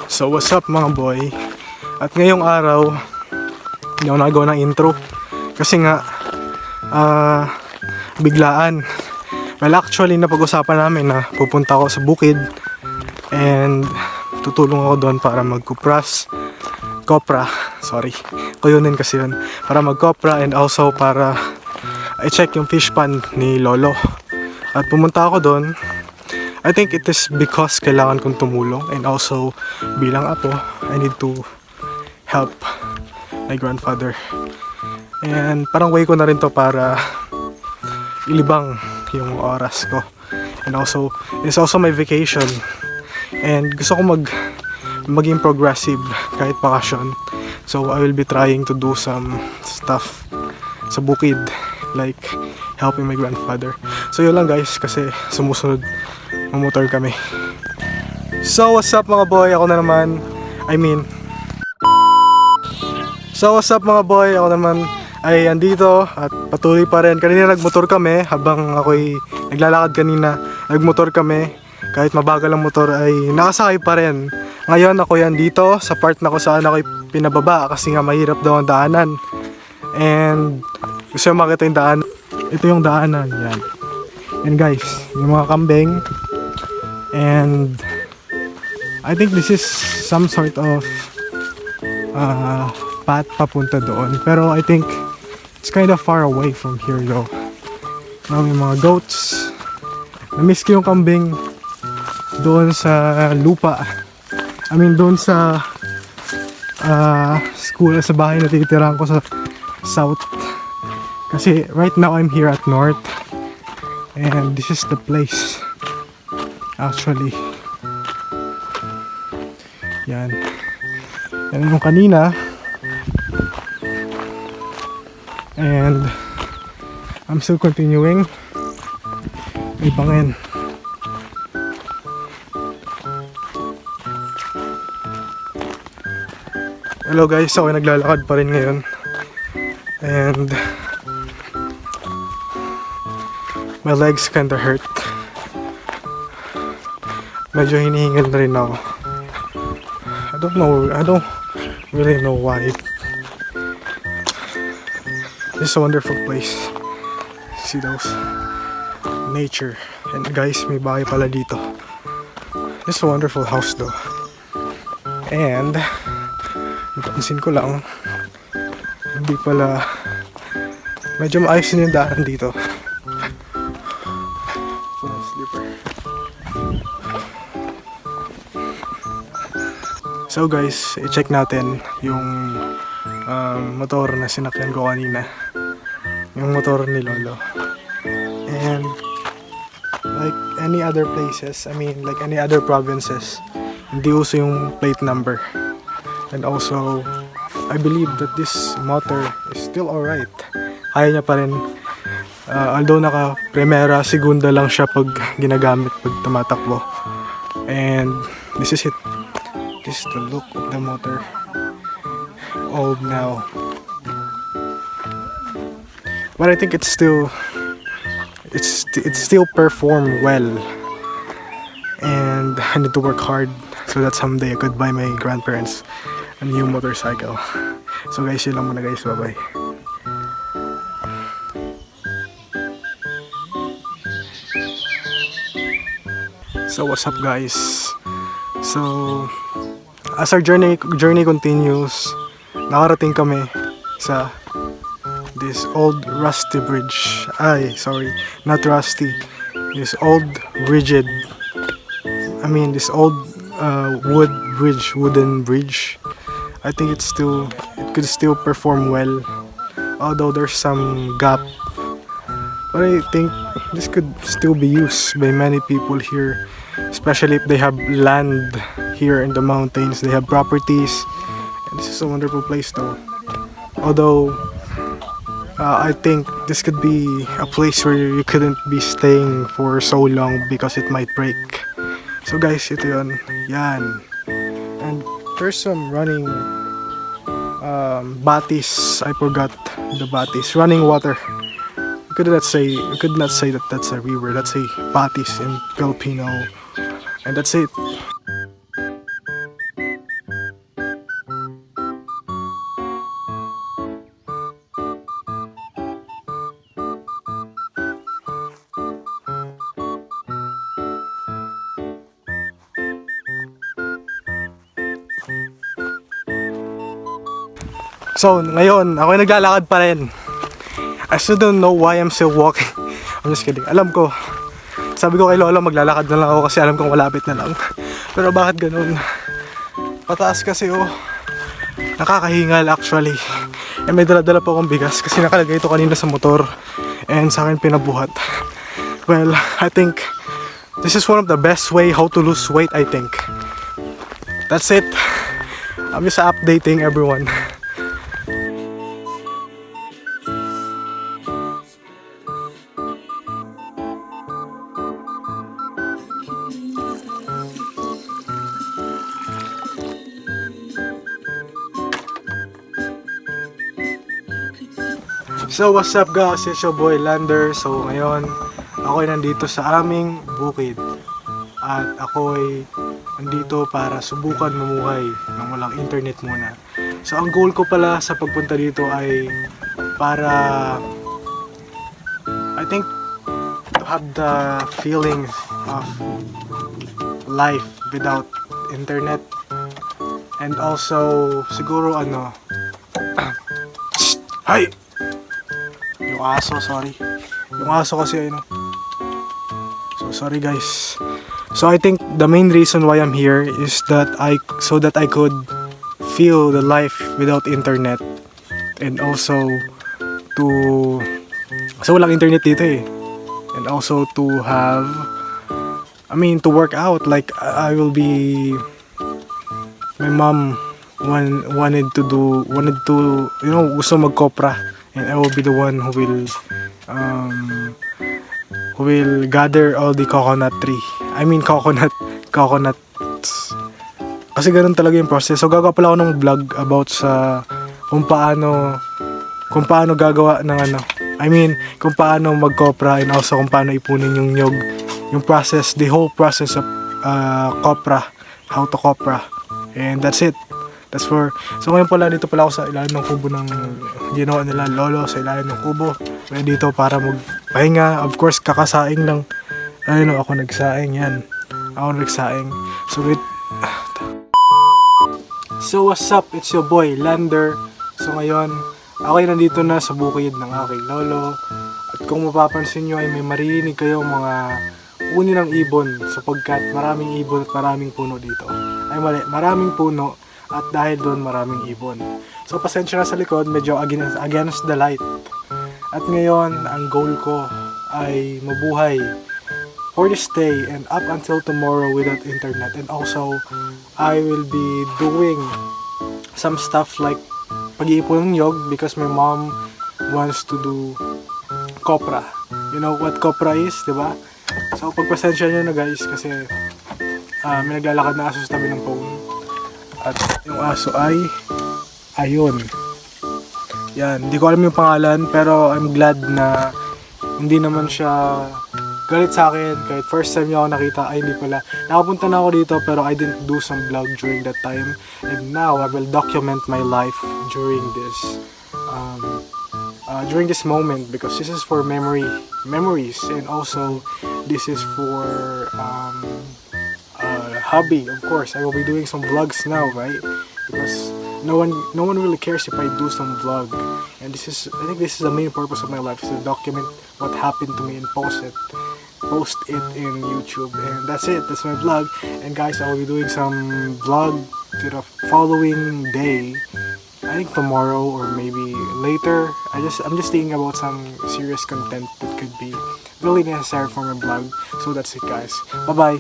So what's up mga boy? At ngayong araw, hindi ako nagawa ng intro. Kasi nga, biglaan. Well actually, napag-usapan namin na pupunta ako sa bukid. And tutulong ako doon para Kuyunin kasi yun. Para mag-copra and also para i-check yung fish pond ni Lolo. At pumunta ako doon. I think it is because kailangan kong tumulong, and also bilang apo, I need to help my grandfather. And parang way ko na rin to para ilibang yung oras ko. And also, it's also my vacation. And gusto ko maging progressive kahit bakasyon. So I will be trying to do some stuff sa bukid, like helping my grandfather. So yun lang guys, kasi sumusunod mamotor kami. So what's up mga boy, ako na naman. So what's up mga boy, ako naman ay andito at patuloy pa rin. Kanina nagmotor kami habang ako'y naglalakad kanina. Nagmotor kami, kahit mabagal ang motor ay nakasakay pa rin. Ngayon ako yan dito sa part na ko saan ako'y pinababa kasi nga mahirap daw ang daanan. And gusto mo makita yung daan. Ito yung daanan, yan. And guys, yung mga kambing. And I think this is some sort of path papunta doon. Pero I think it's kind of far away from here though. Now may mga goats. Na-miss ko yung kambing doon sa lupa. Doon sa school, sa bahay na titirahan ko sa south. Kasi right now I'm here at north. And this is the place. Actually. Yan. Yan yung kanina. And I'm still continuing. May bangin. Hello guys, ako naglalakad pa rin ngayon. And my legs kinda hurt. Medyo hinihingal na rin ako. I don't really know why. This is a wonderful place. See those? Nature. And guys, may bahay pala dito. This is a wonderful house though. And napansin ko lang, hindi pala, medyo maayos din yung daan dito. So guys, i-check natin yung motor na sinakyan ko kanina. Yung motor ni Lolo. And like any other places, like any other provinces, hindi uso yung plate number. And also, I believe that this motor is still alright. Kaya niya pa rin. Although naka primera, segunda lang siya pag ginagamit, pag tumatakbo. And this is it. This is the look of the motor. Old now. But I think it's still perform well. And I need to work hard so that someday I could buy my grandparents a new motorcycle. So guys, yun lang muna guys. Bye bye. So what's up guys? So as our journey continues, nakarating kami sa this old rusty bridge. Not rusty. This old rigid. This old wooden bridge. I think it could still perform well, although there's some gap. But I think this could still be used by many people here, especially if they have land here in the mountains. They have properties, and this is a wonderful place though. Although I think this could be a place where you couldn't be staying for so long because it might break. So guys, ito yun. Yan. And there's some running batis. I forgot the batis. Running water. You could not say that that's a river. That's a batis in Filipino. And that's it. So, ngayon, ako yung naglalakad pa rin. I still don't know why I'm still walking. I'm just kidding. Alam ko, sabi ko kay Lola, maglalakad na lang ako kasi alam kong malapit na lang. Pero bakit ganun? Pataas kasi oh. Nakakahingal actually. And may dala-dala pa akong bigas kasi nakalagay ito kanina sa motor. And sa akin pinabuhat. Well, I think this is one of the best way how to lose weight, I think. That's it. I'm just updating everyone. So what's up guys, it's your boy Lander. So ngayon, ako'y nandito sa aming bukid. At ako'y nandito para subukan mamuhay ng walang internet muna. So ang goal ko pala sa pagpunta dito ay para, I think, to have the feeling of life without internet. And also, siguro Hay! Yung aso, sorry. Yung aso kasi So sorry guys. So I think the main reason why I'm here is that so that I could feel the life without internet. And also kasi walang internet dito eh. And also to have, to work out. Like my mom wanted to gusto mag-kopra. And I will be the one who will gather all the coconuts. Kasi ganun talaga yung process. So gagawa pala ako ng vlog about sa kung paano gagawa ng kung paano mag-kopra and also kung paano ipunin yung nyog. Yung process, the whole process of kopra, how to kopra. And that's it. So ngayon pala, dito pala ako sa ilalim ng kubo ng ginawa nila lolo, sa ilalim ng kubo. Kaya dito para magpahinga. Of course, kakasaing lang. Ako nagsaing yan. Ako nagsaing. So what's up? It's your boy, Lander. So ngayon, ako'y nandito na sa bukid ng aking lolo. At kung mapapansin nyo ay may maririnig kayong mga uni ng ibon sapagkat maraming ibon at maraming puno dito. Ay mali, maraming puno. At dahil doon maraming ibon. So pasensya na sa likod, medyo against the light. At ngayon, ang goal ko ay mabuhay for this day and up until tomorrow without internet. And also, I will be doing some stuff like pag-iipon ng nyog because my mom wants to do kopra. You know what kopra is, di ba? So pagpasensya nyo na guys kasi may naglalakad na aso sa tabi ng phone. At yung aso ay ayun. Yan, hindi ko alam yung pangalan pero I'm glad na hindi naman siya galit sa akin. Kahit first time niya ako nakita, ay hindi pala. Nakapunta na ako dito pero I didn't do some vlog during that time. And now I will document my life during this moment because this is for memories, and also this is for hobby. Of course, I will be doing some vlogs now, right? Because no one really cares if I do some vlog. And I think this is the main purpose of my life, is to document what happened to me and post it in YouTube. And that's it. That's my vlog. And guys, I will be doing some vlog to the following day. I think tomorrow or maybe later. I'm just thinking about some serious content that could be really necessary for my vlog. So that's it, guys. Bye bye.